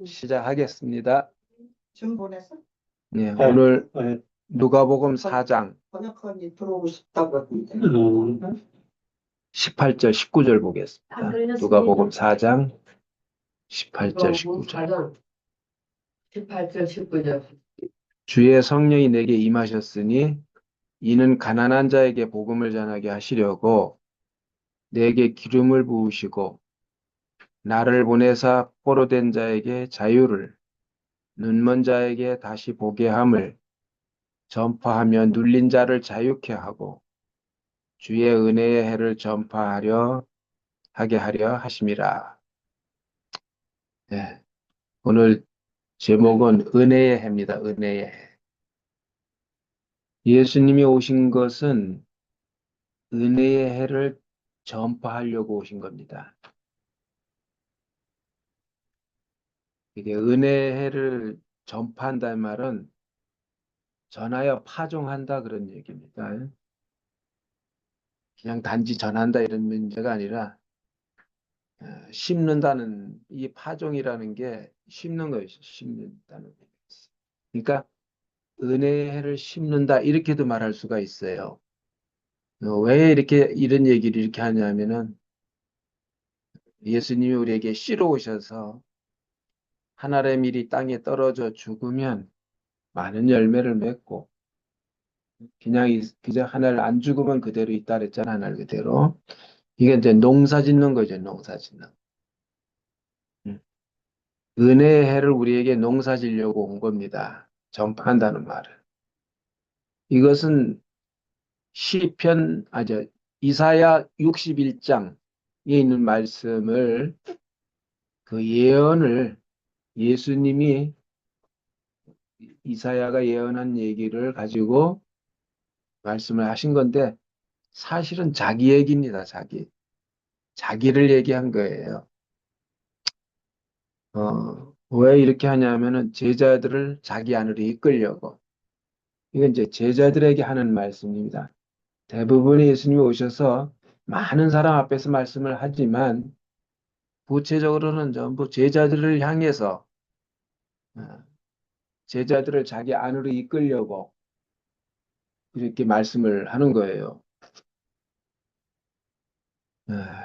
시작하겠습니다. 준 보냈어? 네, 네, 오늘 네. 누가복음 4장 번역하니 들어오고 싶다고 했는데. 18절 19절 보겠습니다. 누가복음 4장 18절 누가복음 19절. 4장 18절 19절. 주의 성령이 내게 임하셨으니 이는 가난한 자에게 복음을 전하게 하시려고 내게 기름을 부으시고 나를 보내사 포로된 자에게 자유를 눈먼 자에게 다시 보게 함을 전파하며 눌린 자를 자유케 하고 주의 은혜의 해를 전파하려 하게 하려 하심이라. 네, 오늘 제목은 은혜의 해입니다. 은혜의 해. 예수님이 오신 것은 은혜의 해를 전파하려고 오신 겁니다. 이게 은혜의 해를 전파한다는 말은 전하여 파종한다 그런 얘기입니다. 그냥 단지 전한다 이런 문제가 아니라 심는다는 이 파종이라는 게 심는 것이죠. 심는다는 얘기입니다. 그러니까 은혜의 해를 심는다 이렇게도 말할 수가 있어요. 왜 이렇게 이런 얘기를 이렇게 하냐면은 예수님이 우리에게 씨로 오셔서 하늘의 밀이 땅에 떨어져 죽으면 많은 열매를 맺고 그냥 그저 하늘 안 죽으면 그대로 있다 그랬잖아. 하늘 그대로. 이게 이제 농사 짓는 거죠. 농사 짓는. 음. 은혜의 해를 우리에게 농사 지려고 온 겁니다. 전파한다는 말은. 이것은 시편 이사야 61장에 있는 말씀을 그 예언을 예수님이 이사야가 예언한 얘기를 가지고 말씀을 하신 건데 사실은 자기 얘기입니다. 자기를 얘기한 거예요. 왜 이렇게 하냐면은 제자들을 자기 안으로 이끌려고. 이건 이제 제자들에게 하는 말씀입니다. 대부분의 예수님이 오셔서 많은 사람 앞에서 말씀을 하지만 구체적으로는 전부 제자들을 향해서 어, 제자들을 자기 안으로 이끌려고 이렇게 말씀을 하는 거예요.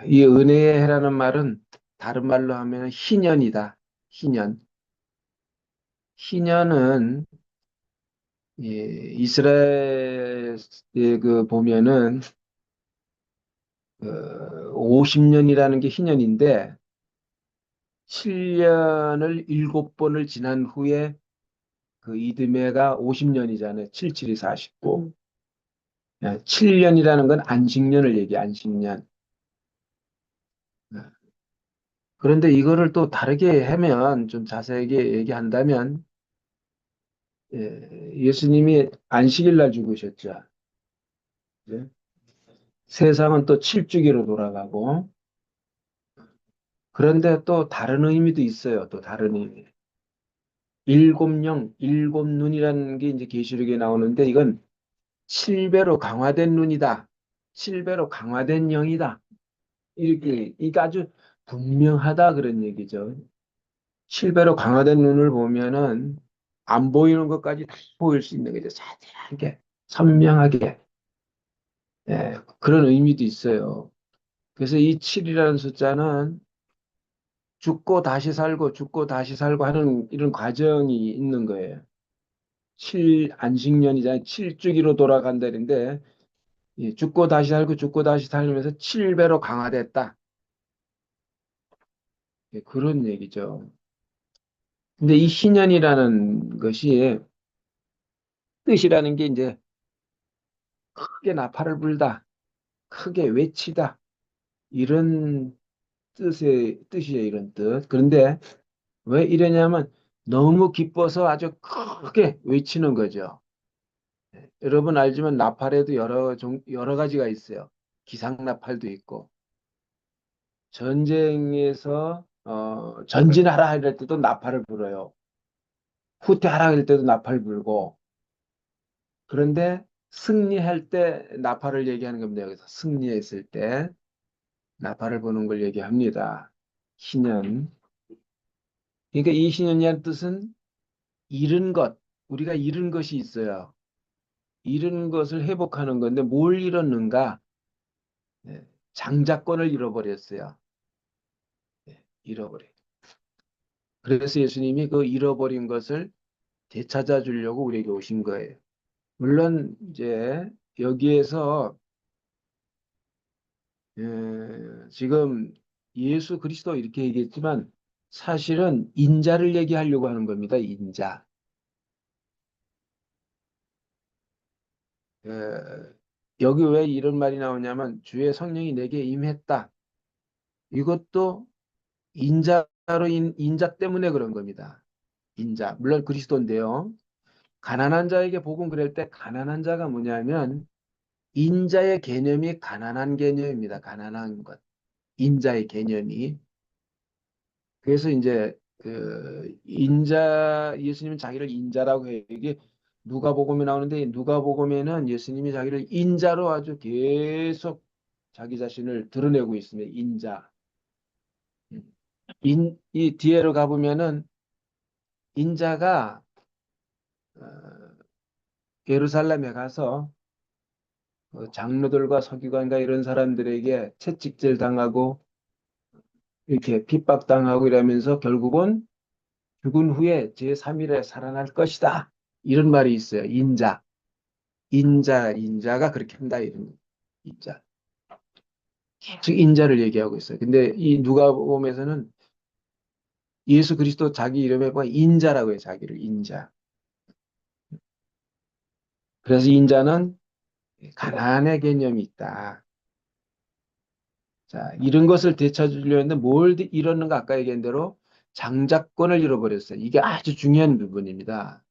이 은혜의 해라는 말은 다른 말로 하면 희년이다. 희년. 희년은 이스라엘에 그 보면은 50년이라는 게 희년인데 7년을 7번을 지난 후에 그 이듬해가 50년이잖아요. 77이 49. 7년이라는 건 안식년을 얘기해, 안식년. 그런데 이거를 또 다르게 하면, 좀 자세하게 얘기한다면, 예수님이 안식일 날 죽으셨죠. 네? 세상은 또 7주기로 돌아가고, 그런데 또 다른 의미도 있어요. 또 다른 의미. 일곱 영, 일곱 눈이라는 게 이제 계시록에 나오는데, 이건 7배로 강화된 눈이다. 7배로 강화된 영이다. 이게 아주 분명하다 그런 얘기죠. 7배로 강화된 눈을 보면은 안 보이는 것까지 다 보일 수 있는 거죠. 자세하게, 선명하게. 그런 의미도 있어요. 그래서 이 7이라는 숫자는 죽고 다시 살고 죽고 다시 살고 하는 이런 과정이 있는 거예요. 7 안식년이잖아요. 7주기로 돌아간다는데 죽고 다시 살고 죽고 다시 살면서 7배로 강화됐다. 그런 얘기죠. 근데 이 희년이라는 것이 뜻이라는 게 이제 크게 나팔을 불다, 크게 외치다 이런 뜻이에요. 이런 뜻. 그런데 왜 이러냐면 너무 기뻐서 아주 크게 외치는 거죠. 여러분 알지만 나팔에도 여러 가지가 있어요. 기상 나팔도 있고 전쟁에서 전진하라 이럴 때도 나팔을 불어요. 후퇴하라 이럴 때도 나팔 불고 그런데 승리할 때 나팔을 얘기하는 겁니다. 여기서 승리했을 때 나팔을 부는 걸 얘기합니다. 희년. 그러니까 이 신현이라는 뜻은 잃은 것, 우리가 잃은 것이 있어요. 잃은 것을 회복하는 건데 뭘 잃었는가? 예, 장자권을 잃어버렸어요. 예, 잃어버려. 그래서 예수님이 그 잃어버린 것을 되찾아 주려고 우리에게 오신 거예요. 물론 이제 여기에서 지금 예수 그리스도 이렇게 얘기했지만 사실은 인자를 얘기하려고 하는 겁니다. 인자. 에, 여기 왜 이런 말이 나오냐면 주의 성령이 내게 임했다. 이것도 인자 때문에 그런 겁니다. 인자. 물론 그리스도인데요. 가난한 자에게 복음 그럴 때 가난한 자가 뭐냐면 인자의 개념이 가난한 개념입니다. 가난한 것. 인자의 개념이. 그래서 이제 그 인자 예수님은 자기를 인자라고 해요. 이게 누가복음에 나오는데 누가복음에는 예수님이 자기를 인자로 아주 계속 자기 자신을 드러내고 있습니다. 인자. 이 뒤에로 가보면은 인자가 어, 예루살렘에 가서 장로들과 서기관과 이런 사람들에게 채찍질 당하고 이렇게 핍박당하고 이러면서 결국은 죽은 후에 제3일에 살아날 것이다. 이런 말이 있어요. 인자가 그렇게 한다. 이런 인자. 즉 인자를 얘기하고 있어요. 근데 이 누가복음에서는 예수 그리스도 자기 이름에 보면 인자라고 해요. 자기를 인자. 그래서 인자는 가난의 개념이 있다. 자, 이런 것을 되찾으려 했는데 뭘 잃었는가 아까 얘기한 대로 장자권을 잃어버렸어요. 이게 아주 중요한 부분입니다.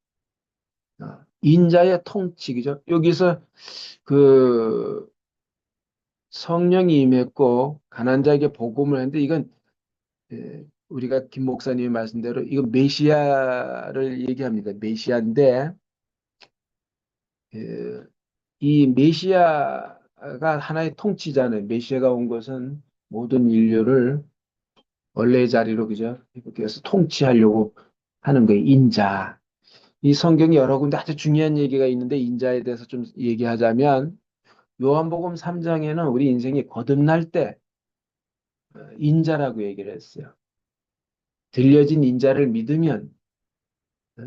인자의 통치기죠. 여기서 그 성령이 임했고 가난 자에게 복음을 했는데 이건 우리가 김 목사님의 말씀대로 이건 메시아를 얘기합니다. 메시아인데 이 메시아가 하나의 통치자는 메시아가 온 것은 모든 인류를 원래의 자리로 그죠? 그래서 통치하려고 하는 거예요. 인자. 이 성경이 여러 군데 아주 중요한 얘기가 있는데 인자에 대해서 좀 얘기하자면 요한복음 3장에는 우리 인생이 거듭날 때 인자라고 얘기를 했어요. 들려진 인자를 믿으면 어?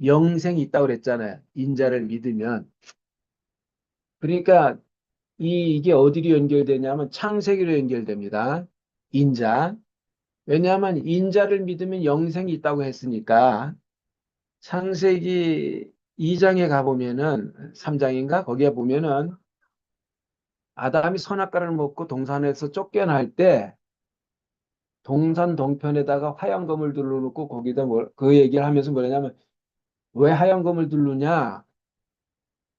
영생이 있다고 그랬잖아요. 인자를 믿으면. 그러니까 이게 어디로 연결되냐면 창세기로 연결됩니다. 인자. 왜냐하면 인자를 믿으면 영생이 있다고 했으니까 창세기 2장에 가보면은 3장인가? 거기에 보면은 아담이 선악과를 먹고 동산에서 쫓겨날 때 동산 동편에다가 화양검을 둘러놓고 거기다 그 얘기를 하면서 뭐냐면 왜 화양검을 두르냐?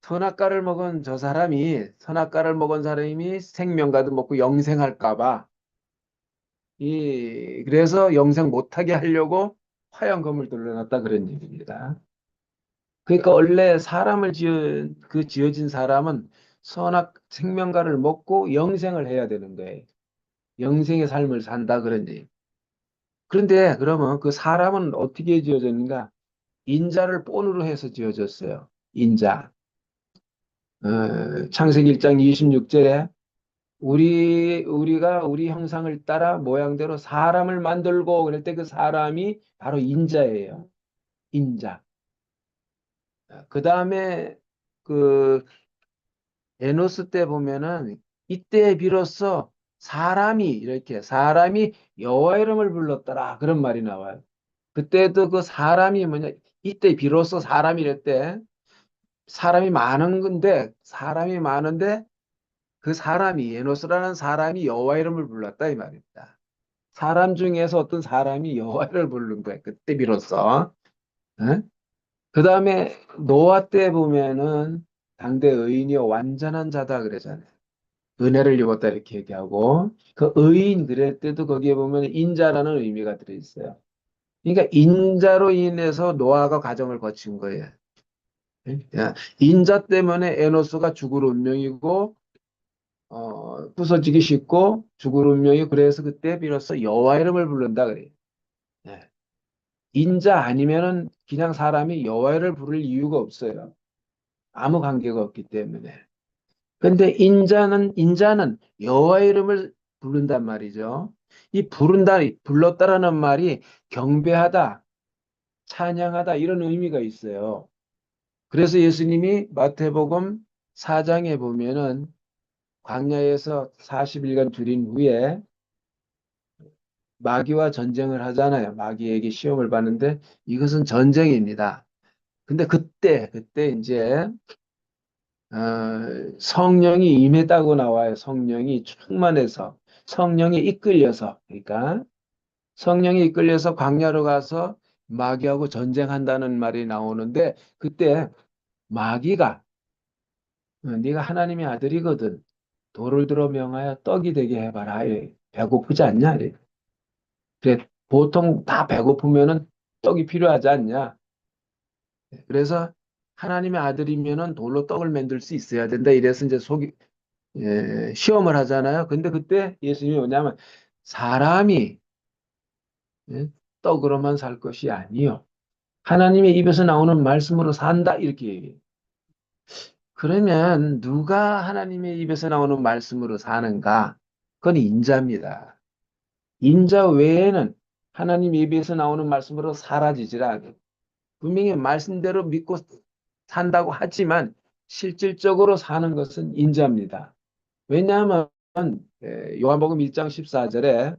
선악과를 먹은 사람이 생명과도 먹고 영생할까 봐. 그래서 영생 못하게 하려고 화양검을 둘러놨다 그런 얘기입니다. 그러니까 원래 지어진 사람은 생명과를 먹고 영생을 해야 되는 거예요. 영생의 삶을 산다 그런 얘기. 그런데 그러면 그 사람은 어떻게 지어졌는가? 인자를 본으로 해서 지어졌어요. 인자. 창세기 1장 26절에 우리가 우리 형상을 따라 모양대로 사람을 만들고 그럴 때 그 사람이 바로 인자예요. 인자. 그 다음에 그 에노스 때 보면은 이때 비로소 사람이 여호와 이름을 불렀더라 그런 말이 나와요. 그때도 그 사람이 뭐냐 이때 비로소 사람이 이럴 때 사람이 많은데 그 사람이 에노스라는 사람이 여호와 이름을 불렀다 이 말입니다. 사람 중에서 어떤 사람이 여호와 이름을 부른 거예요. 그때 비로소. 그 다음에 노아 때 보면은 당대 의인이요 완전한 자다 그러잖아요. 은혜를 입었다 이렇게 얘기하고 그 의인 그럴 때도 거기에 보면 인자라는 의미가 들어있어요. 그러니까 인자로 인해서 노아가 가정을 거친 거예요. 인자 때문에 에노스가 죽을 운명이고 부서지기 쉽고 죽을 운명이 그래서 그때 비로소 여호와 이름을 부른다 그래요. 네. 인자 아니면은 그냥 사람이 여호와를 부를 이유가 없어요. 아무 관계가 없기 때문에. 근데 인자는 여호와 이름을 부른단 말이죠. 이 불렀다라는 말이 경배하다, 찬양하다 이런 의미가 있어요. 그래서 예수님이 마태복음 4장에 보면은 광야에서 40일간 두린 후에 마귀와 전쟁을 하잖아요. 마귀에게 시험을 받는데 이것은 전쟁입니다. 근데 그때 이제 성령이 임했다고 나와요. 성령이 충만해서, 성령이 이끌려서, 그러니까 성령이 이끌려서 광야로 가서 마귀하고 전쟁한다는 말이 나오는데 그때 마귀가 네가 하나님의 아들이거든. 돌을 들어 명하여 떡이 되게 해봐라. 이래. 배고프지 않냐? 이래. 그래, 보통 다 배고프면은 떡이 필요하지 않냐? 그래서 하나님의 아들이면은 돌로 떡을 만들 수 있어야 된다. 이래서 이제 시험을 하잖아요. 근데 그때 예수님이 뭐냐면 사람이 예, 떡으로만 살 것이 아니요. 하나님의 입에서 나오는 말씀으로 산다. 이렇게 얘기해요. 그러면 누가 하나님의 입에서 나오는 말씀으로 사는가? 그건 인자입니다. 인자 외에는 하나님 입에서 나오는 말씀으로 사라지질 않아요. 분명히 말씀대로 믿고 산다고 하지만 실질적으로 사는 것은 인자입니다. 왜냐하면 요한복음 1장 14절에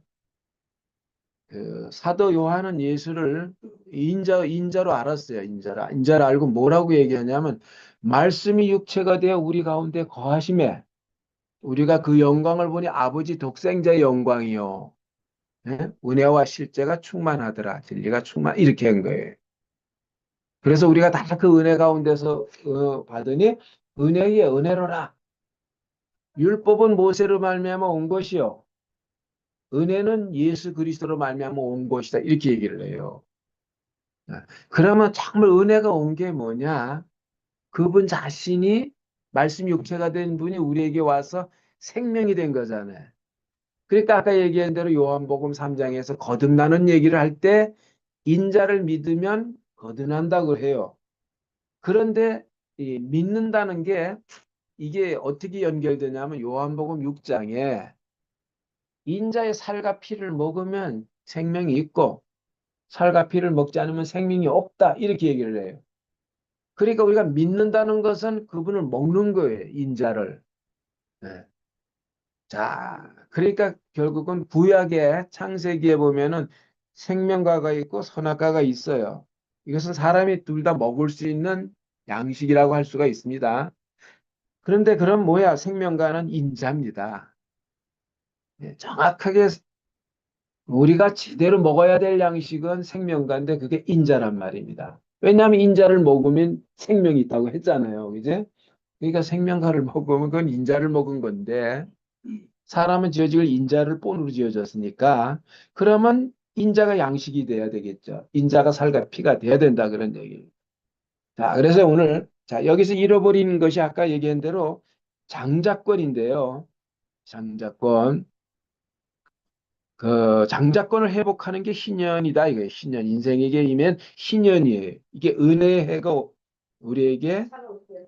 그 사도 요한은 예수를 인자로 알았어요. 인자를 알고 뭐라고 얘기하냐면 말씀이 육체가 되어 우리 가운데 거하심에 우리가 그 영광을 보니 아버지 독생자의 영광이요. 예? 은혜와 실제가 충만하더라. 진리가 이렇게 한 거예요. 그래서 우리가 다 그 은혜 가운데서 받으니 은혜 위에 은혜로라. 율법은 모세로 말미암아 온 것이요. 은혜는 예수 그리스도로 말미암아 온 것이다. 이렇게 얘기를 해요. 그러면 정말 은혜가 온 게 뭐냐? 그분 자신이 말씀 육체가 된 분이 우리에게 와서 생명이 된 거잖아요. 그러니까 아까 얘기한 대로 요한복음 3장에서 거듭나는 얘기를 할 때 인자를 믿으면 거듭난다고 해요. 그런데 이 믿는다는 게 이게 어떻게 연결되냐면 요한복음 6장에 인자의 살과 피를 먹으면 생명이 있고 살과 피를 먹지 않으면 생명이 없다. 이렇게 얘기를 해요. 그러니까 우리가 믿는다는 것은 그분을 먹는 거예요. 인자를. 네. 자, 그러니까 결국은 구약의 창세기에 보면은 생명과가 있고 선악과가 있어요. 이것은 사람이 둘 다 먹을 수 있는 양식이라고 할 수가 있습니다. 그런데 그럼 뭐야? 생명과는 인자입니다. 예, 정확하게 우리가 제대로 먹어야 될 양식은 생명과인데 그게 인자란 말입니다. 왜냐하면 인자를 먹으면 생명이 있다고 했잖아요. 이제 그러니까 생명과를 먹으면 그건 인자를 먹은 건데 사람은 지어질 인자를 본으로 지어졌으니까 그러면 인자가 양식이 돼야 되겠죠. 인자가 살과 피가 돼야 된다 그런 얘기예요. 자, 그래서 오늘 자 여기서 잃어버린 것이 아까 얘기한 대로 장자권인데요. 장자권. 그 장자권을 회복하는 게 희년이다 이거예요. 희년. 인생에게 임한 희년이에요. 이게 은혜의 해가 우리에게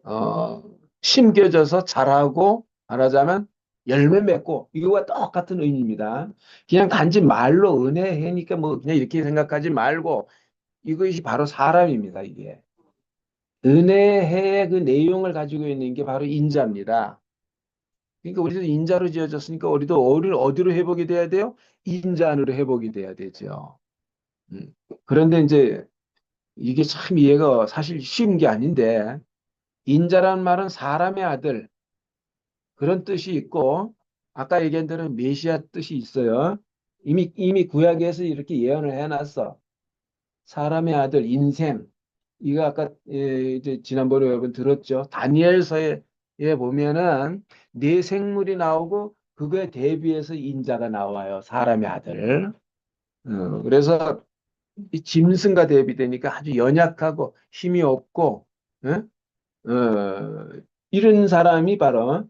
어, 심겨져서 자라고 말하자면 열매 맺고 이거와 똑같은 의미입니다. 그냥 단지 말로 은혜해니까 뭐 그냥 이렇게 생각하지 말고 이것이 바로 사람입니다. 이게 은혜의 그 내용을 가지고 있는 게 바로 인자입니다. 그러니까 우리도 인자로 지어졌으니까 우리도 어디로 회복이 돼야 돼요? 인자 안으로 회복이 돼야 되죠. 그런데 이제 이게 참 이해가 사실 쉬운 게 아닌데 인자라는 말은 사람의 아들 그런 뜻이 있고 아까 얘기한 대로 메시아 뜻이 있어요. 이미 구약에서 이렇게 예언을 해놨어. 사람의 아들 인생 이거 아까 이제 지난번에 여러분 들었죠. 다니엘서에 보면은 네 생물이 나오고 그거에 대비해서 인자가 나와요. 사람의 아들. 그래서 이 짐승과 대비되니까 아주 연약하고 힘이 없고 어? 이런 사람이 바로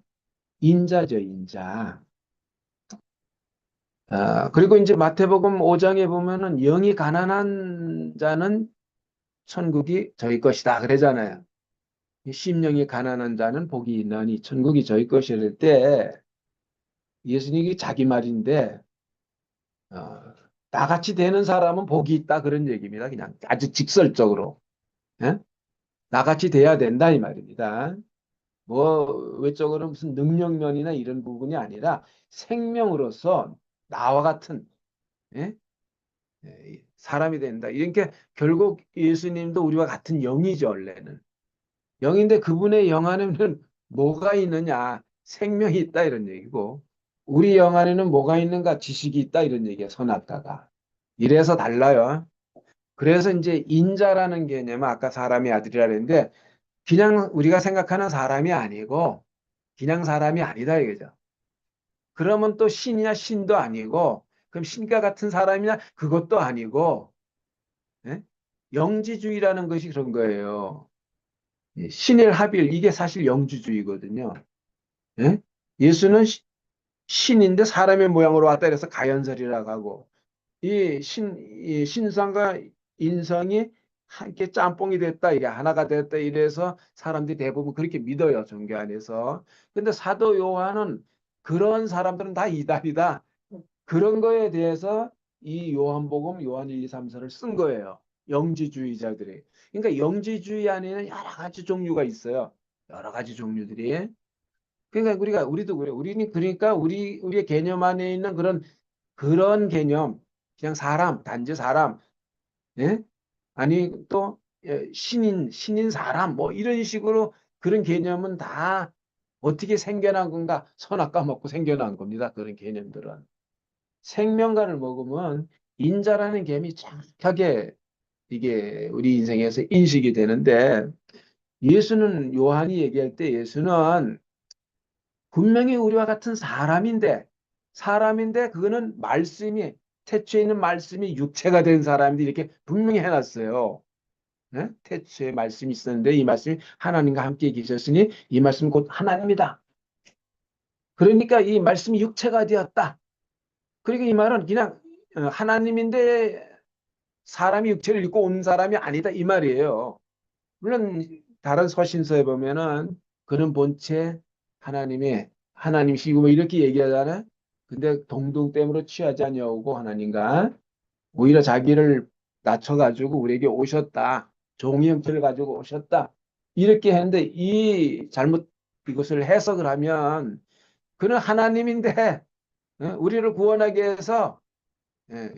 인자죠, 인자. 그리고 이제 마태복음 5장에 보면은 영이 가난한 자는 천국이 저희 것이다 그러잖아요. 이 심령이 가난한 자는 복이 있나니 천국이 저희 것이랄 때 예수님이 자기 말인데 어, 나같이 되는 사람은 복이 있다 그런 얘기입니다. 그냥 아주 직설적으로. 예? 나같이 돼야 된다 이 말입니다. 뭐 외적으로 무슨 능력면이나 이런 부분이 아니라 생명으로서 나와 같은 예? 사람이 된다. 이러니까 결국 예수님도 우리와 같은 영이죠, 원래는. 영인데 그분의 영 안에는 뭐가 있느냐? 생명이 있다 이런 얘기고 우리 영 안에는 뭐가 있는가? 지식이 있다 이런 얘기야, 선악과가. 이래서 달라요. 그래서 이제 인자라는 개념은 아까 사람의 아들이라 했는데 그냥 우리가 생각하는 사람이 아니고 그냥 사람이 아니다 이거죠. 그러면 또 신이냐 신도 아니고 그럼 신과 같은 사람이냐 그것도 아니고 예? 영지주의라는 것이 그런 거예요. 신일 합일 이게 사실 영지주의거든요. 예? 예수는 신인데 사람의 모양으로 왔다 그래서 가연설이라고 하고 이 신성과 인성이 함께 짬뽕이 됐다, 이게 하나가 됐다, 이래서 사람들이 대부분 그렇게 믿어요, 종교 안에서. 근데 사도 요한은 그런 사람들은 다 이단이다. 그런 거에 대해서 이 요한복음, 요한 1, 2, 3, 4를 쓴 거예요. 영지주의자들이. 그러니까 영지주의 안에는 여러 가지 종류가 있어요. 여러 가지 종류들이. 그러니까 우리도 그래. 우리는 그러니까 우리의 개념 안에 있는 그런 개념, 그냥 사람, 단지 사람, 예? 아니 또 신인 사람, 뭐 이런 식으로 그런 개념은 다 어떻게 생겨난 건가? 선악과 먹고 생겨난 겁니다. 그런 개념들은. 생명과를 먹으면 인자라는 개념이 정확하게 이게 우리 인생에서 인식이 되는데 예수는 요한이 얘기할 때 예수는 분명히 우리와 같은 사람인데 그거는 말씀이 태초에 있는 말씀이 육체가 된 사람인데 이렇게 분명히 해놨어요. 네? 태초에 말씀이 있었는데 이 말씀이 하나님과 함께 계셨으니 이 말씀은 곧 하나님이다. 그러니까 이 말씀이 육체가 되었다. 그러니까 이 말은 그냥 하나님인데 사람이 육체를 입고 온 사람이 아니다 이 말이에요. 물론 다른 서신서에 보면은 그는 본체 하나님이시고 뭐 이렇게 얘기하잖아요. 근데 동등됨으로 취하지 아니하고 하나님과 오히려 자기를 낮춰가지고 우리에게 오셨다. 종의 형체를 가지고 오셨다. 이렇게 했는데 이것을 해석을 하면 그는 하나님인데 우리를 구원하기 위해서 예,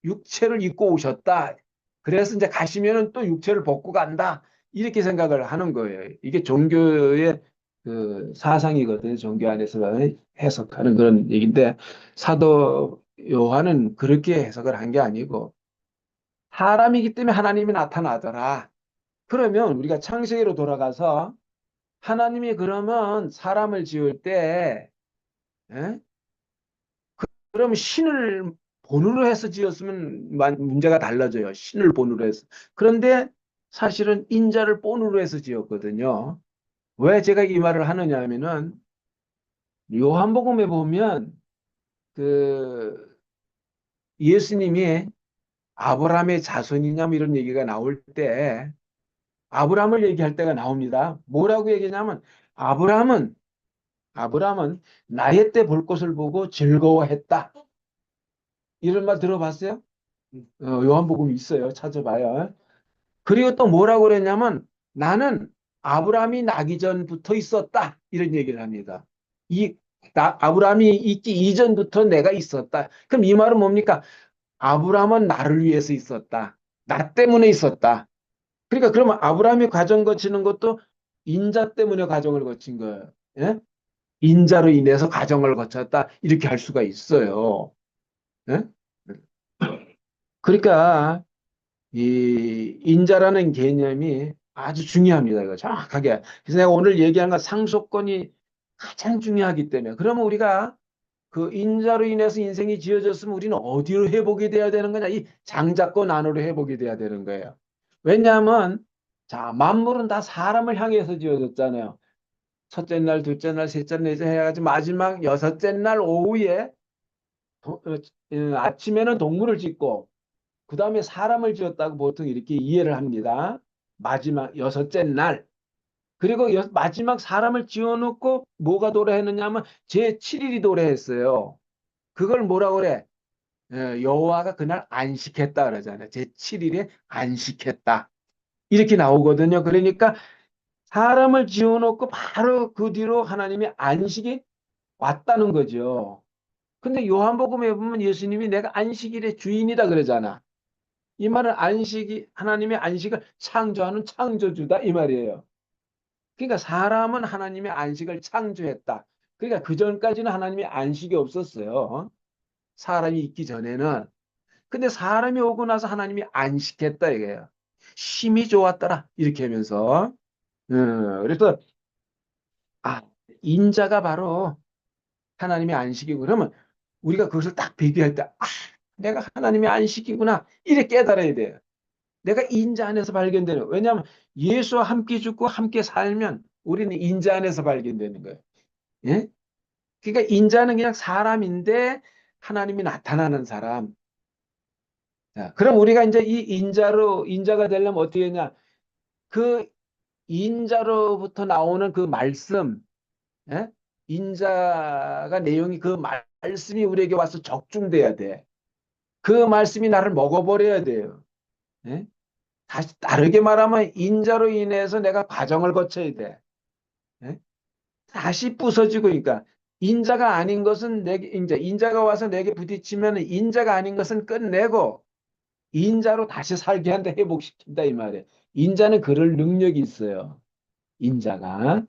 육체를 입고 오셨다. 그래서 이제 가시면은 또 육체를 벗고 간다. 이렇게 생각을 하는 거예요. 이게 종교의 그 사상이거든요. 종교 안에서 해석하는 그런 얘기인데 사도 요한은 그렇게 해석을 한 게 아니고 사람이기 때문에 하나님이 나타나더라. 그러면 우리가 창세기로 돌아가서 하나님이 그러면 사람을 지을 때 예? 그럼 신을 본으로 해서 지었으면 문제가 달라져요. 신을 본으로 해서. 그런데 사실은 인자를 본으로 해서 지었거든요. 왜 제가 이 말을 하느냐 하면은 요한복음에 보면 그 예수님이 아브라함의 자손이냐 뭐 이런 얘기가 나올 때 아브라함을 얘기할 때가 나옵니다. 뭐라고 얘기냐면 아브라함은 아브라함은 나의 때 볼 것을 보고 즐거워했다. 이런 말 들어봤어요? 요한복음이 있어요. 찾아봐요. 그리고 또 뭐라고 그랬냐면 나는 아브라함이 나기 전부터 있었다. 이런 얘기를 합니다. 아브라함이 있기 이전부터 내가 있었다. 그럼 이 말은 뭡니까? 아브라함은 나를 위해서 있었다. 나 때문에 있었다. 그러니까 그러면 아브라함이 과정 거치는 것도 인자 때문에 과정을 거친 거예요. 예? 인자로 인해서 과정을 거쳤다. 이렇게 할 수가 있어요. 예? 그러니까 이 인자라는 개념이 아주 중요합니다. 이거 정확하게. 그래서 내가 오늘 얘기한 건 상속권이 가장 중요하기 때문에. 그러면 우리가 그 인자로 인해서 인생이 지어졌으면 우리는 어디로 회복이 돼야 되는 거냐? 이 장자권 안으로 회복이 돼야 되는 거예요. 왜냐하면 자, 만물은 다 사람을 향해서 지어졌잖아요. 첫째 날, 둘째 날, 셋째 날, 넷째 해가지고 마지막 여섯째 날 오후에 아침에는 동물을 짓고 그 다음에 사람을 지었다고 보통 이렇게 이해를 합니다. 마지막 여섯째 날. 그리고 마지막 사람을 지어놓고 뭐가 도래했느냐 하면 제7일이 도래했어요. 그걸 뭐라고 그래? 여호와가 그날 안식했다 그러잖아요. 제7일에 안식했다. 이렇게 나오거든요. 그러니까 사람을 지어놓고 바로 그 뒤로 하나님이 안식이 왔다는 거죠. 근데 요한복음에 보면 예수님이 내가 안식일의 주인이다 그러잖아. 이 말은 안식이 하나님의 안식을 창조하는 창조주다 이 말이에요. 그러니까 사람은 하나님의 안식을 창조했다. 그러니까 그 전까지는 하나님의 안식이 없었어요. 사람이 있기 전에는. 근데 사람이 오고 나서 하나님이 안식했다 이거예요. 힘이 좋았더라 이렇게 하면서. 그래서 아 인자가 바로 하나님의 안식이고 그러면 우리가 그것을 딱 비교할 때 내가 하나님의 안식이구나 이렇게 깨달아야 돼요. 내가 인자 안에서 발견되는. 왜냐하면 예수와 함께 죽고 함께 살면 우리는 인자 안에서 발견되는 거예요. 예? 그러니까 인자는 그냥 사람인데 하나님이 나타나는 사람. 자, 그럼 우리가 이제 이 인자가 되려면 어떻게 했냐? 그 인자로부터 나오는 그 말씀, 예? 인자가 내용이 그 말씀이 우리에게 와서 적중돼야 돼. 그 말씀이 나를 먹어버려야 돼요. 예? 다시 다르게 말하면 인자로 인해서 내가 과정을 거쳐야 돼. 예? 다시 부서지고 그러니까 인자가 아닌 것은 내게 인자가 와서 내게 부딪히면 인자가 아닌 것은 끝내고 인자로 다시 살게 한다 회복시킨다 이 말이에요. 인자는 그럴 능력이 있어요. 인자가.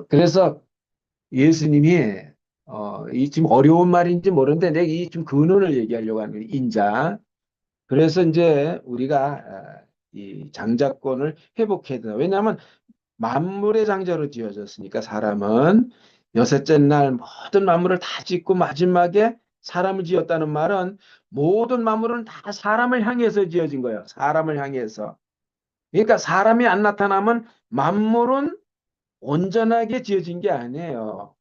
그래서 예수님이 이 지금 어려운 말인지 모르는데 내가 이 좀 근원을 얘기하려고 하는 거예요. 인자. 그래서 이제 우리가 이 장자권을 회복해야 된다. 왜냐하면 만물의 장자로 지어졌으니까 사람은 여섯째 날 모든 만물을 다 짓고 마지막에 사람을 지었다는 말은 모든 만물은 다 사람을 향해서 지어진 거예요. 사람을 향해서. 그러니까 사람이 안 나타나면 만물은 온전하게 지어진 게 아니에요.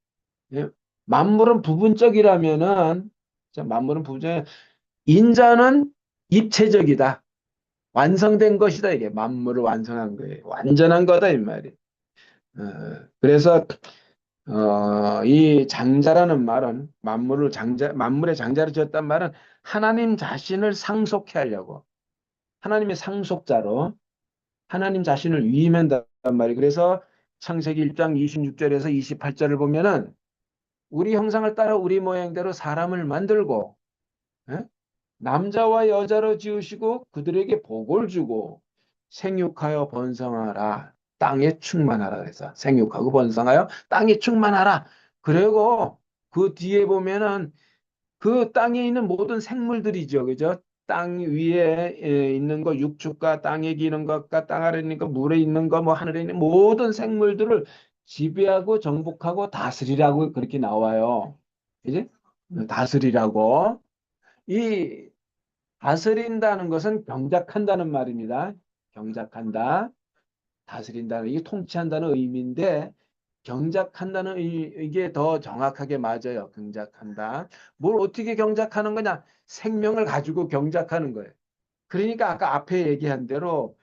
예? 만물은 부분적이라면은 만물은 부분적 인자는 입체적이다. 완성된 것이다. 이게 만물을 완성한 거예요. 완전한 거다 이 말이에요. 그래서 이 장자라는 말은 만물의 장자를 지었단 말은 하나님 자신을 상속해 하려고 하나님의 상속자로 하나님 자신을 위임한단 말이에요. 그래서 창세기 1장 26절에서 28절을 보면은 우리 형상을 따라 우리 모양대로 사람을 만들고 예? 남자와 여자로 지으시고 그들에게 복을 주고 생육하여 번성하라. 땅에 충만하라 그래서 생육하고 번성하여 땅에 충만하라. 그리고 그 뒤에 보면은 그 땅에 있는 모든 생물들이죠. 그죠? 땅 위에 있는 거 육축과 땅에 기는 것과 땅 아래 있는 거 물에 있는 거 뭐 하늘에 있는 모든 생물들을 지배하고 정복하고 다스리라고 그렇게 나와요. 이제 다스리라고 이 다스린다는 것은 경작한다는 말입니다. 경작한다. 다스린다는 이게 통치한다는 의미인데 경작한다는 이게 더 정확하게 맞아요. 경작한다. 뭘 어떻게 경작하는 거냐? 생명을 가지고 경작하는 거예요. 그러니까 아까 앞에 얘기한 대로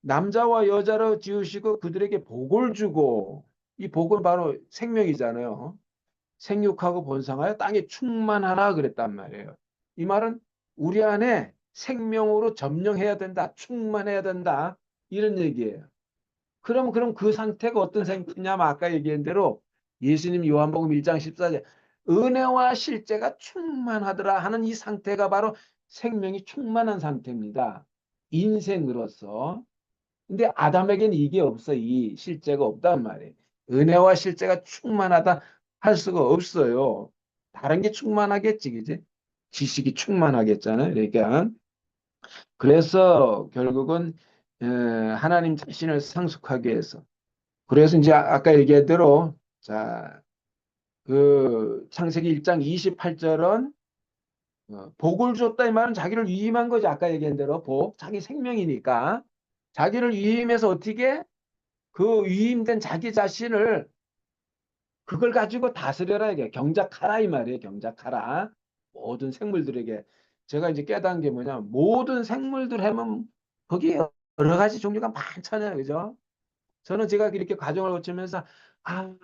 남자와 여자로 지으시고 그들에게 복을 주고 이 복은 바로 생명이잖아요. 생육하고 번성하여 땅에 충만하라 그랬단 말이에요. 이 말은 우리 안에 생명으로 점령해야 된다. 충만해야 된다. 이런 얘기예요. 그럼 그 상태가 어떤 상태냐면 아까 얘기한 대로 예수님 요한복음 1장 14절 은혜와 실제가 충만하더라 하는 이 상태가 바로 생명이 충만한 상태입니다. 인생으로서. 근데 아담에게는 이게 없어. 이 실제가 없단 말이에요. 은혜와 실제가 충만하다 할 수가 없어요. 다른 게 충만하겠지, 그지? 지식이 충만하겠잖아요. 그러니까 그래서 결국은 하나님 자신을 상속하기 위해서 그래서 이제 아까 얘기한 대로 자, 그 창세기 1장 28절은 복을 줬다 이 말은 자기를 위임한 거죠. 아까 얘기한 대로 복, 자기 생명이니까 자기를 위임해서 어떻게 그 위임된 자기 자신을 그걸 가지고 다스려라 이게 경작하라 이 말이에요. 경작하라. 모든 생물들에게. 제가 이제 깨달은 게 뭐냐, 모든 생물들 하면 거기에 여러 가지 종류가 많잖아요. 그죠? 저는 제가 이렇게 과정을 거치면서, 아,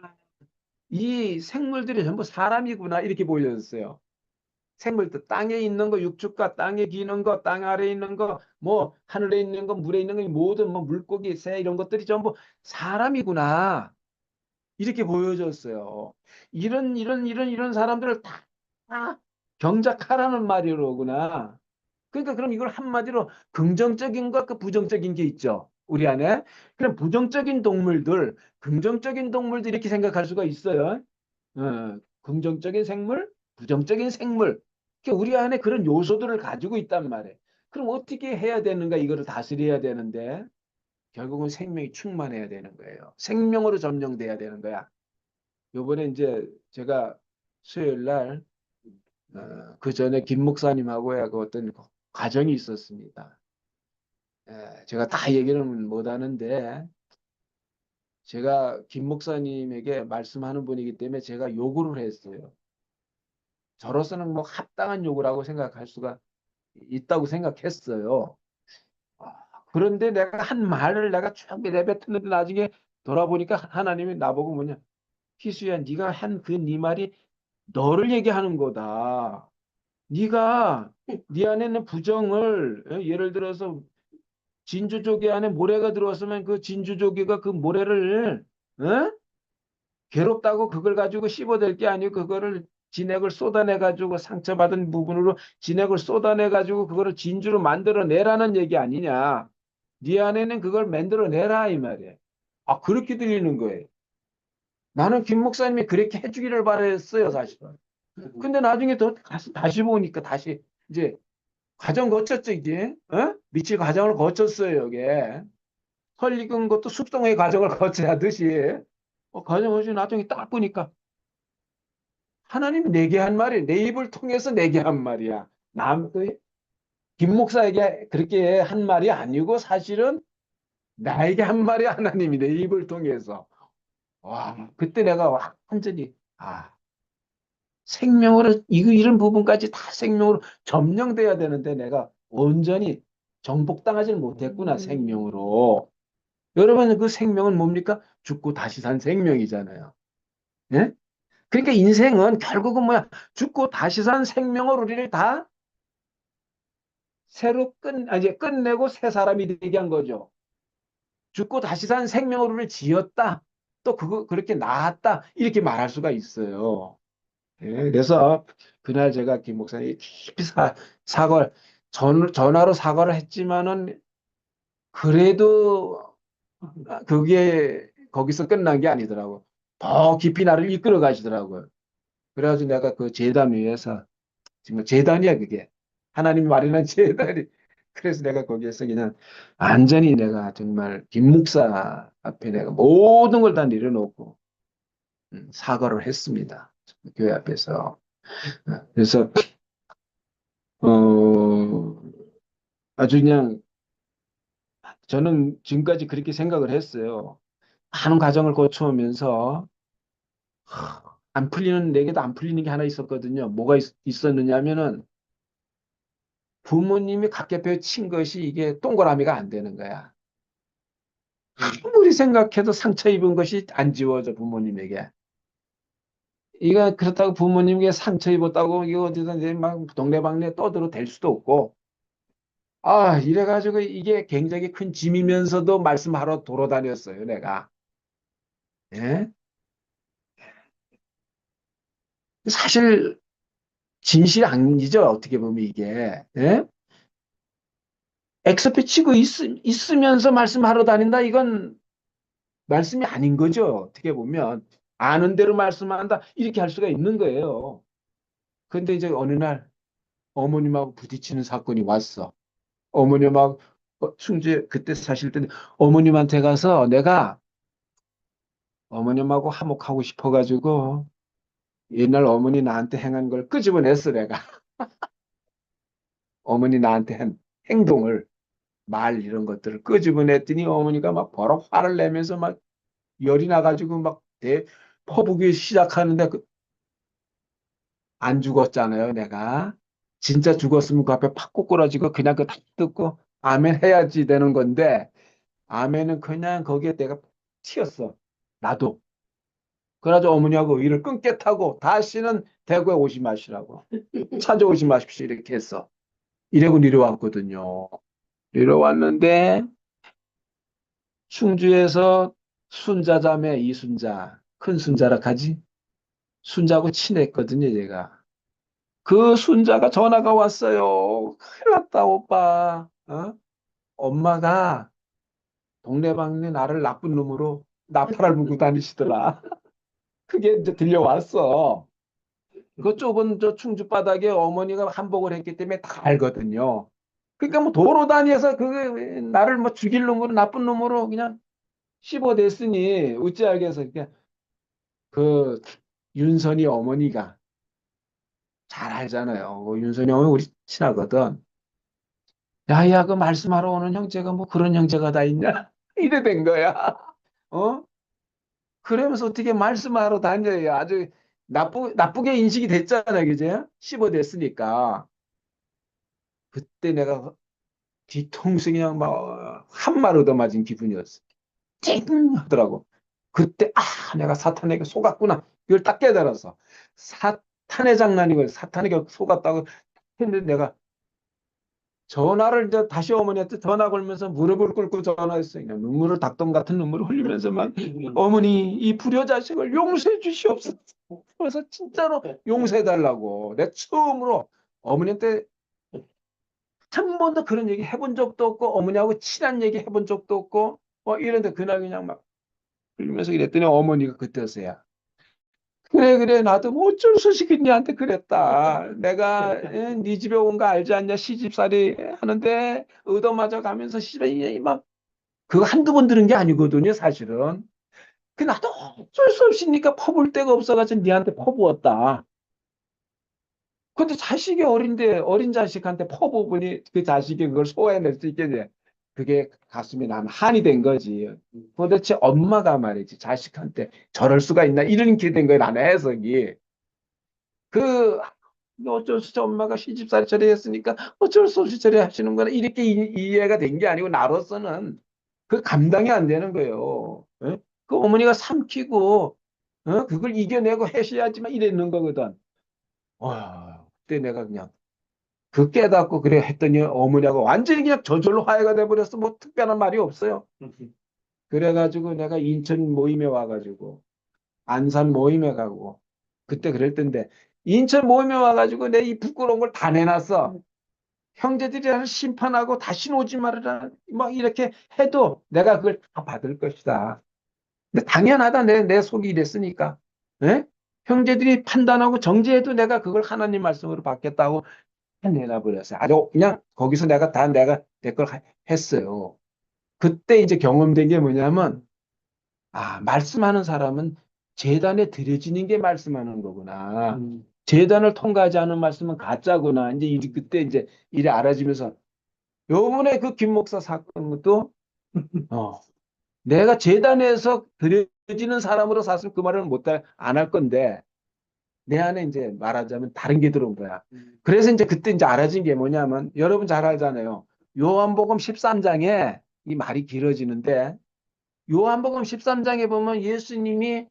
이 생물들이 전부 사람이구나, 이렇게 보여졌어요. 생물들, 땅에 있는 거, 육축과 땅에 기는 거, 땅 아래에 있는 거, 뭐 하늘에 있는 거, 물에 있는 거, 모든 뭐 물고기, 새 이런 것들이 전부 사람이구나, 이렇게 보여졌어요. 이런 사람들을 다 경작하라는 말이로구나. 그러니까 그럼 이걸 한마디로 긍정적인 것과 부정적인 게 있죠, 우리 안에. 그럼 부정적인 동물들, 긍정적인 동물들, 이렇게 생각할 수가 있어요. 긍정적인 생물, 부정적인 생물. 그러니까 우리 안에 그런 요소들을 가지고 있단 말이에요. 그럼 어떻게 해야 되는가? 이거를 다스려야 되는데 결국은 생명이 충만해야 되는 거예요. 생명으로 점령돼야 되는 거야. 요번에 이제 제가 수요일 날, 그 전에 김 목사님하고의 그 어떤 과정이 있었습니다. 제가 다 얘기는 못 하는데, 제가 김 목사님에게 말씀하는 분이기 때문에 제가 요구를 했어요. 저로서는 뭐 합당한 요구라고 생각할 수가 있다고 생각했어요. 아, 그런데 내가 한 말을 내가 쭉 내뱉었는데 나중에 돌아보니까 하나님이 나보고 뭐냐, 희수야, 네가 한 그 네 말이 너를 얘기하는 거다. 네가 네 안에 있는 부정을, 예를 들어서 진주조개 안에 모래가 들어왔으면 그 진주조개가 그 모래를, 어? 괴롭다고 그걸 가지고 씹어댈 게 아니고 그거를 진액을 쏟아내 가지고, 상처받은 부분으로 진액을 쏟아내 가지고 그거를 진주로 만들어 내라는 얘기 아니냐. 네 안에는 그걸 만들어 내라, 이 말이에요. 아, 그렇게 들리는 거예요. 나는 김 목사님이 그렇게 해주기를 바랬어요, 사실은. 근데 나중에 더 다시 보니까 다시 이제 과정 거쳤죠, 이제. 미칠 과정을 거쳤어요, 이게. 설 익은 것도 숙성의 과정을 거쳐야 하듯이. 과정을 거치 나중에 딱 보니까 하나님이 내게 한 말이, 내 입을 통해서 내게 한 말이야. 김 목사에게 그렇게 한 말이 아니고 사실은 나에게 한 말이, 하나님이 내 입을 통해서. 와, 그때 내가 완전히, 생명으로, 이런 부분까지 다 생명으로 점령돼야 되는데 내가 온전히 정복당하지는 못했구나, 생명으로. 여러분, 그 생명은 뭡니까? 죽고 다시 산 생명이잖아요. 예? 그러니까 인생은 결국은 뭐야? 죽고 다시 산 생명을 우리를 다 새로 이제 끝내고 새 사람이 되게 한 거죠. 죽고 다시 산 생명을 우리를 지었다. 또 그렇게 낳았다. 이렇게 말할 수가 있어요. 예, 그래서 그날 제가 김 목사님 깊이 사과를, 전화로 사과를 했지만은 그래도 그게 거기서 끝난 게 아니더라고. 더 깊이 나를 이끌어 가시더라고요. 그래가지고 내가 그 재단 위에서, 정말 재단이야 그게. 하나님이 마련한 재단이. 그래서 내가 거기에서 그냥 완전히 내가 정말 김 목사 앞에 내가 모든 걸 다 내려놓고 사과를 했습니다. 교회 앞에서. 그래서 어, 아주 그냥 저는 지금까지 그렇게 생각을 했어요. 많은 과정을 거쳐오면서 안 풀리는, 내게도 안 풀리는 게 하나 있었거든요. 뭐가 있었느냐 하면은 부모님이 각계뼈에 친 것이 이게 동그라미가 안 되는 거야. 아무리 생각해도 상처 입은 것이 안 지워져, 부모님에게. 이거 그렇다고 부모님에게 상처 입었다고 이거 어디서 이제 막 동네방네 떠들어 댈 수도 없고. 이래가지고 이게 굉장히 큰 짐이면서도 말씀하러 돌아다녔어요, 내가. 예? 사실 진실이 아니죠, 어떻게 보면 이게. 예? 엑스피 치고 있으면서 말씀하러 다닌다, 이건 말씀이 아닌 거죠, 어떻게 보면. 아는 대로 말씀한다, 이렇게 할 수가 있는 거예요. 근데 이제 어느 날 어머님하고 부딪히는 사건이 왔어. 어머님하고, 충주에 그때 사실 때 어머님한테 가서 내가 어머님하고 화목하고 싶어가지고 옛날 어머니 나한테 행한 걸 끄집어냈어, 내가. 어머니 나한테 한 행동을, 말 이런 것들을 끄집어냈더니 어머니가 막 버럭 화를 내면서 막 열이 나가지고 막 퍼부기 시작하는데, 안 죽었잖아요, 내가. 진짜 죽었으면 그 앞에 팍 꼬꾸라지고 그냥 그 딱 듣고 아멘 해야지 되는 건데, 아멘은 그냥 거기에 내가 튀었어. 나도. 그래가지고 어머니하고 일을 끊겠다고 다시는 대구에 오지 마시라고. 찾아오지 마십시오. 이렇게 했어. 이래고 내려왔거든요. 내려왔는데, 충주에서 순자자매 이순자, 큰 순자라 하지? 순자하고 친했거든요, 제가. 그 순자가 전화가 왔어요. 큰일 났다, 오빠. 어? 엄마가 동네방네 나를 나쁜 놈으로 나팔을 불고 다니시더라. 그게 이제 들려왔어. 그 좁은 저 충주 바닥에 어머니가 한복을 했기 때문에 다 알거든요. 그러니까 뭐 도로 다니면서 그 나를 뭐 죽일 놈으로 나쁜 놈으로 그냥 씹어댔으니 어찌하겠어. 그러니까 그 윤선이 어머니가 잘 알잖아요. 윤선이 어머니 우리 친하거든. 야야 그 말씀하러 오는 형제가 뭐 그런 형제가 다 있냐? 이래 된 거야. 어? 그러면서 어떻게 말씀하러 다녀요. 아주 나쁘게 인식이 됐잖아, 그제? 씹어댔으니까. 그때 내가 뒤통수 그냥 막 한 말 얻어맞은 기분이었어. 찡 하더라고. 그때 내가 사탄에게 속았구나. 이걸 딱 깨달았어. 사탄의 장난이고 사탄에게 속았다고 했는데 내가 전화를 이제 다시 어머니한테 전화 걸면서 무릎을 꿇고 전화했어요. 그냥 눈물을 닭똥 같은 눈물을 흘리면서만 어머니 이 불효 자식을 용서해 주시옵소서. 그래서 진짜로 용서해 달라고. 내 처음으로 어머니한테 한 번도 그런 얘기 해본 적도 없고 어머니하고 친한 얘기 해본 적도 없고 이런데 그날 그냥 막 흘리면서 이랬더니 어머니가 그때서야 그래 그래 나도 뭐 어쩔 수 없이 그녀한테 그랬다. 내가 네 집에 온 거 알지 않냐 시집살이 하는데 얻어맞아 가면서 시발이 막 그거 한두 번 들은 게 아니거든요 사실은. 그 나도 어쩔 수 없으니까 퍼볼 데가 없어가지고 니한테 퍼부었다. 근데 자식이 어린데 어린 자식한테 퍼부으니 그 자식이 그걸 소화해낼 수 있겠냐. 그게 가슴에 난 한이 된 거지. 도대체 엄마가 말이지 자식한테 저럴 수가 있나 이런 게 된 거야 나는 해석이. 그 어쩔 수 없이 엄마가 시집살이 처리했으니까 어쩔 수 없이 처리하시는구나 이렇게 이해가 된 게 아니고 나로서는 그 감당이 안 되는 거예요. 예? 그 어머니가 삼키고 그걸 이겨내고 해셔야지만 이랬는 거거든. 그때 내가 그냥 그 깨닫고 그래 했더니 어머니하고 완전히 그냥 저절로 화해가 돼버렸어. 뭐 특별한 말이 없어요. 그래가지고 내가 인천 모임에 와가지고 안산 모임에 가고 그때 그럴 텐데 인천 모임에 와가지고 내 이 부끄러운 걸 다 내놨어. 형제들이 나를 심판하고 다시 오지 말아라. 막 이렇게 해도 내가 그걸 다 받을 것이다. 근데 당연하다. 내 속이 이랬으니까. 예? 형제들이 판단하고 정죄해도 내가 그걸 하나님 말씀으로 받겠다고 내놔버렸어요. 아주 그냥 거기서 내가 내 걸 했어요. 그때 이제 경험된 게 뭐냐면 말씀하는 사람은 재단에 들여지는 게 말씀하는 거구나. 재단을 통과하지 않은 말씀은 가짜구나. 그때 이제 일이 알아지면서 요번에 그 김 목사 사건도 어, 내가 재단에서 들여지는 사람으로 샀으면 그 말을 안 할 건데 내 안에 이제 말하자면 다른 게 들어온 거야. 그래서 이제 그때 이제 알아진 게 뭐냐면 여러분 잘 알잖아요. 요한복음 13장에 이 말이 길어지는데 요한복음 13장에 보면 예수님이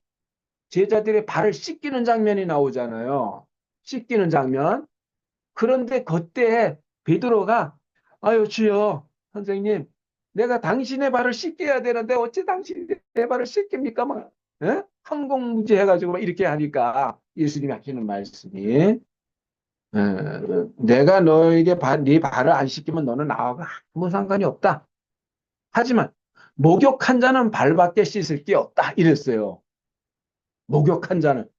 제자들의 발을 씻기는 장면이 나오잖아요. 씻기는 장면. 그런데 그때 베드로가 아유 주여 선생님 내가 당신의 발을 씻겨야 되는데 어찌 당신이 내 발을 씻깁니까? 막 항공무지 해가지고 막 이렇게 하니까 예수님이 하시는 말씀이 내가 너에게 네 발을 안 씻기면 너는 나하고 아무 상관이 없다. 하지만 목욕한 자는 발밖에 씻을 게 없다. 이랬어요. 목욕한 자는.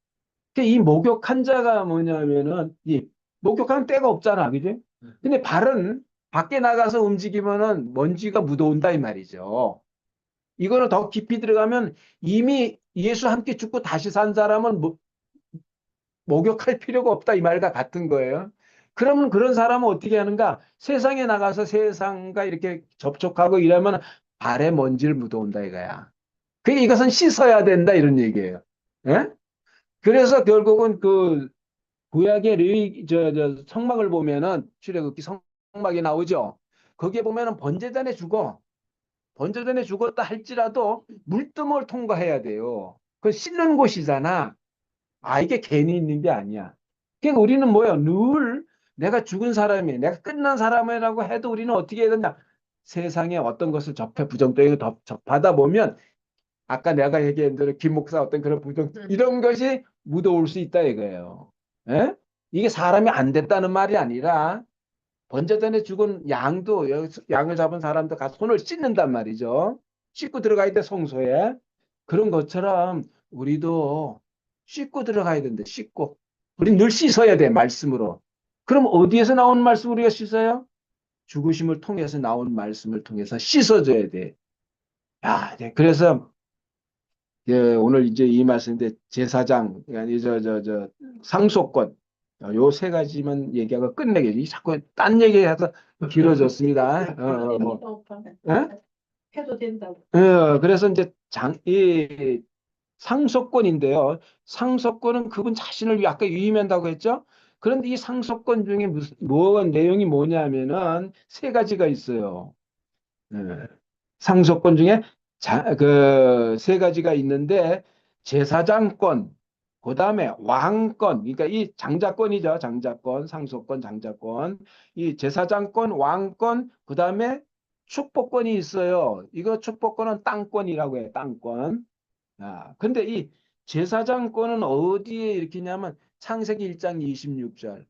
이 목욕한 자가 뭐냐면은 이 목욕하는 때가 없잖아. 그지? 근데 발은 밖에 나가서 움직이면은 먼지가 묻어온다 이 말이죠. 이거는 더 깊이 들어가면 이미 예수 함께 죽고 다시 산 사람은 목욕할 필요가 없다 이 말과 같은 거예요. 그러면 그런 사람은 어떻게 하는가? 세상에 나가서 세상과 이렇게 접촉하고 이러면 발에 먼지를 묻어온다 이거야. 그게 이것은 씻어야 된다 이런 얘기예요. 예? 그래서 결국은 구약의 성막을 보면은 출애굽기 성막이 나오죠. 거기에 보면은 번제단에 죽었다 할지라도 물두멍을 통과해야 돼요. 그 씻는 곳이잖아. 아, 이게 괜히 있는 게 아니야. 그러니까 우리는 뭐야? 늘 내가 죽은 사람이, 내가 끝난 사람이라고 해도 우리는 어떻게 해야 되냐? 세상에 어떤 것을 부정적인 걸 접하다 보면 아까 내가 얘기한 대로 김 목사 어떤 그런 이런 것이 묻어올 수 있다 이거예요. 예? 이게 사람이 안 됐다는 말이 아니라 번제단에 죽은 양을 잡은 사람도 가서 손을 씻는단 말이죠. 씻고 들어가야 돼, 성소에. 그런 것처럼 우리도 씻고 들어가야 된대, 씻고. 우리 늘 씻어야 돼, 말씀으로. 그럼 어디에서 나온 말씀 우리가 씻어요? 죽으심을 통해서 나온 말씀을 통해서 씻어줘야 돼. 야, 네. 그래서 예, 오늘 이제 이 말씀인데 제사장, 아니 상속권 요 세 가지만 얘기하고 끝내겠지. 자꾸 딴 얘기해서 길어졌습니다. 예? 해도 된다고. 그래서 이제 이 상속권인데요. 상속권은 그분 자신을 아까 위임한다고 했죠. 그런데 이 상속권 중에 내용이 뭐냐면은 세 가지가 있어요. 예. 상속권 중에 그 세 가지가 있는데 제사장권, 그 다음에 왕권, 그러니까 이 장자권이죠. 장자권, 상속권, 장자권. 이 제사장권, 왕권, 그 다음에 축복권이 있어요. 이거 축복권은 땅권이라고 해요. 땅권. 아, 근데 이 제사장권은 어디에 이렇게 냐면 창세기 1장 26절.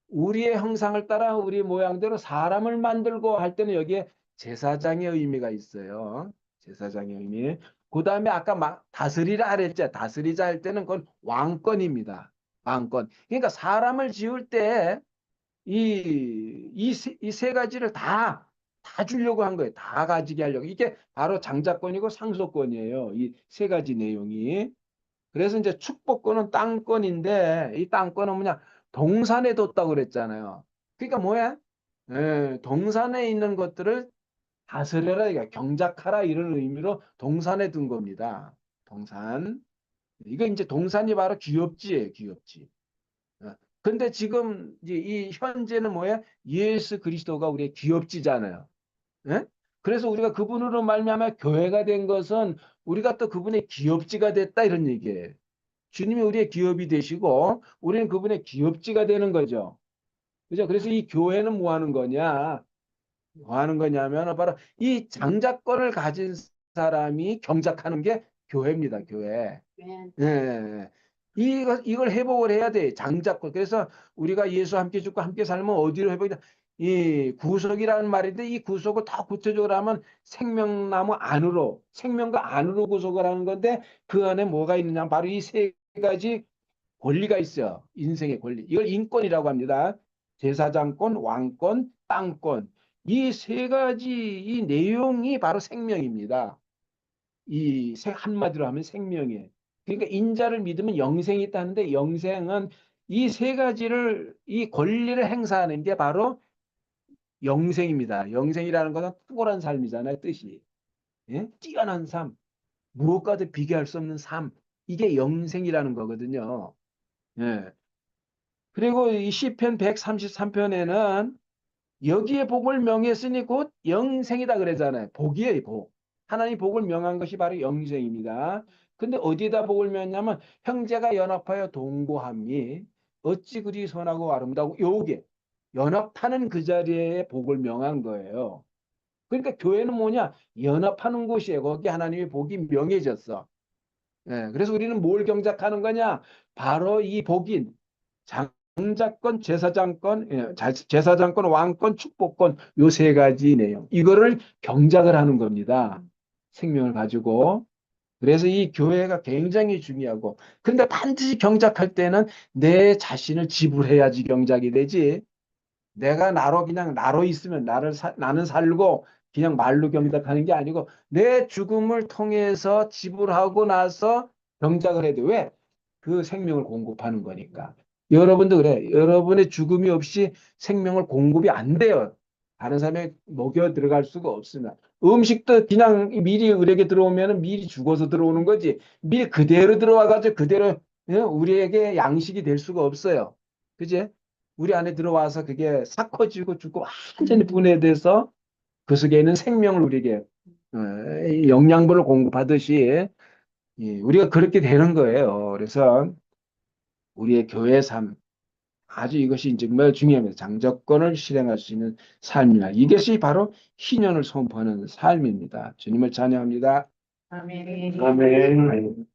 우리의 형상을 따라 우리 모양대로 사람을 만들고 할 때는 여기에 제사장의 의미가 있어요. 제사장의 의미. 그 다음에 아까 막 다스리라 그랬죠. 다스리자 할 때는 그건 왕권입니다. 왕권. 그러니까 사람을 지을 때 이 세 가지를 다 주려고 한 거예요. 다 가지게 하려고. 이게 바로 장자권이고 상속권이에요. 이 세 가지 내용이. 그래서 이제 축복권은 땅권인데 이 땅권은 뭐냐? 동산에 뒀다고 그랬잖아요. 그러니까 뭐야? 동산에 있는 것들을 다스려라, 이거 경작하라 이런 의미로 동산에 둔 겁니다. 동산. 이거 이제 동산이 바로 기업지예요, 기업지. 근데 지금 이제 이 현재는 뭐야? 예수 그리스도가 우리의 기업지잖아요. 예? 그래서 우리가 그분으로 말미암아 교회가 된 것은 우리가 또 그분의 기업지가 됐다 이런 얘기예요. 주님이 우리의 기업이 되시고 우리는 그분의 기업지가 되는 거죠. 그죠? 그래서 이 교회는 뭐 하는 거냐? 뭐 하는 거냐면 바로 이 장자권을 가진 사람이 경작하는 게 교회입니다. 교회. 네. 예. 이걸 회복을 해야 돼. 장자권. 그래서 우리가 예수 함께 죽고 함께 살면 어디로 회복이다? 이 구속이라는 말인데 이 구속을 더 구체적으로 하면 생명나무 안으로, 생명과 안으로 구속을 하는 건데 그 안에 뭐가 있느냐? 바로 이 세 가지 권리가 있어요. 인생의 권리. 이걸 인권이라고 합니다. 제사장권, 왕권, 땅권. 이 세 가지 이 내용이 바로 생명입니다. 한마디로 하면 생명이에요. 그러니까 인자를 믿으면 영생이 있다는데 영생은 이 세 가지를 이 권리를 행사하는 게 바로 영생입니다. 영생이라는 것은 탁월한 삶이잖아요. 뜻이. 예? 뛰어난 삶. 무엇과도 비교할 수 없는 삶. 이게 영생이라는 거거든요. 예. 그리고 이 시편 133편에는 여기에 복을 명했으니 곧 영생이다 그러잖아요. 복이에요, 복. 하나님 복을 명한 것이 바로 영생입니다. 근데 어디에다 복을 명했냐면 형제가 연합하여 동거함이 어찌 그리 선하고 아름다고 요게 연합하는 그 자리에 복을 명한 거예요. 그러니까 교회는 뭐냐? 연합하는 곳이에요. 거기 하나님의 복이 명해졌어. 예, 그래서 우리는 뭘 경작하는 거냐? 바로 이 복인 장자권, 제사장권, 제사장권, 왕권, 축복권 요 세 가지 내용. 이거를 경작을 하는 겁니다. 생명을 가지고. 그래서 이 교회가 굉장히 중요하고. 근데 반드시 경작할 때는 내 자신을 지불해야지 경작이 되지. 내가 나로 있으면 나는 살고 그냥 말로 경작하는 게 아니고 내 죽음을 통해서 지불하고 나서 경작을 해야 돼. 왜? 그 생명을 공급하는 거니까. 여러분도 그래. 여러분의 죽음이 없이 생명을 공급이 안 돼요. 다른 사람이 먹여 들어갈 수가 없습니다. 음식도 그냥 미리 우리에게 들어오면 미리 죽어서 들어오는 거지. 미리 그대로 들어와가지고 그대로 우리에게 양식이 될 수가 없어요. 그제? 우리 안에 들어와서 그게 싹 커지고 죽고 완전히 분해돼서 그 속에 있는 생명을 우리에게 이 영양분을 공급하듯이 우리가 그렇게 되는 거예요. 그래서 우리의 교회 삶 아주 이것이 정말 중요합니다. 장자권을 실행할 수 있는 삶이나 이것이 바로 희년을 선포하는 삶입니다. 주님을 찬양합니다. 아멘. 아멘.